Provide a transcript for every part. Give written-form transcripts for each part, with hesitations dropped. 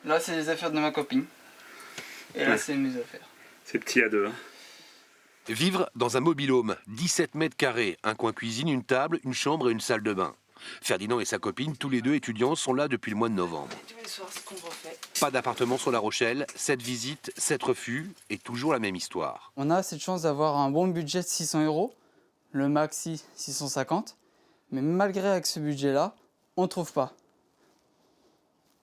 Là, c'est les affaires de ma copine. Et là, c'est mes affaires. C'est petit à deux. Hein. Vivre dans un mobil-home, 17 mètres carrés, un coin cuisine, une table, une chambre et une salle de bain. Ferdinand et sa copine, tous les deux étudiants, sont là depuis le mois de novembre. Tous les soirs, c'est qu'on refait. Pas d'appartement sur La Rochelle, 7 visites, 7 refus et toujours la même histoire. On a cette chance d'avoir un bon budget de 600 €, le maxi 650. Mais malgré avec ce budget-là, on ne trouve pas.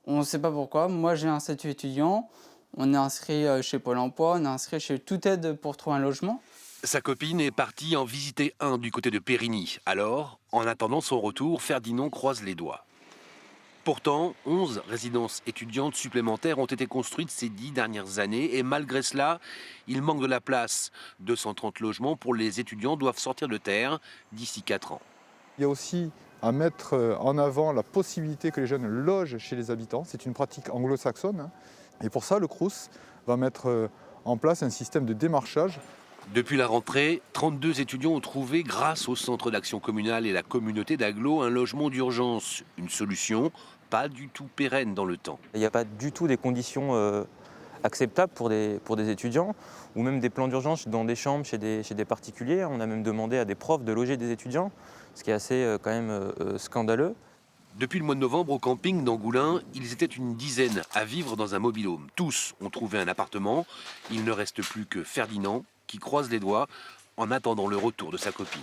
On ne sait pas pourquoi. Moi, j'ai un statut étudiant. On est inscrit chez Pôle emploi, on est inscrit chez Toute Aide pour trouver un logement. Sa copine est partie en visiter un du côté de Périgny. Alors, en attendant son retour, Ferdinand croise les doigts. Pourtant, 11 résidences étudiantes supplémentaires ont été construites ces 10 dernières années et malgré cela, il manque de la place. 230 logements pour les étudiants doivent sortir de terre d'ici 4 ans. Il y a aussi à mettre en avant la possibilité que les jeunes logent chez les habitants. C'est une pratique anglo-saxonne. Et pour ça, le Crous va mettre en place un système de démarchage. Depuis la rentrée, 32 étudiants ont trouvé, grâce au centre d'action communale et la communauté d'Aglo, un logement d'urgence. Une solution pas du tout pérenne dans le temps. Il n'y a pas du tout des conditions acceptables pour des étudiants, ou même des plans d'urgence dans des chambres chez des particuliers. On a même demandé à des profs de loger des étudiants, ce qui est assez quand même scandaleux. Depuis le mois de novembre, au camping d'Angoulins, ils étaient une dizaine à vivre dans un mobil-home. Tous ont trouvé un appartement. Il ne reste plus que Ferdinand qui croise les doigts en attendant le retour de sa copine.